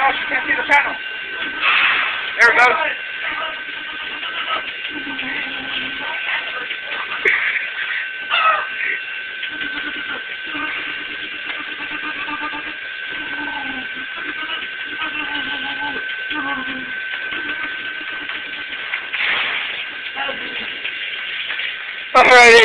Josh, you can't see the panel. There it goes. Alrighty.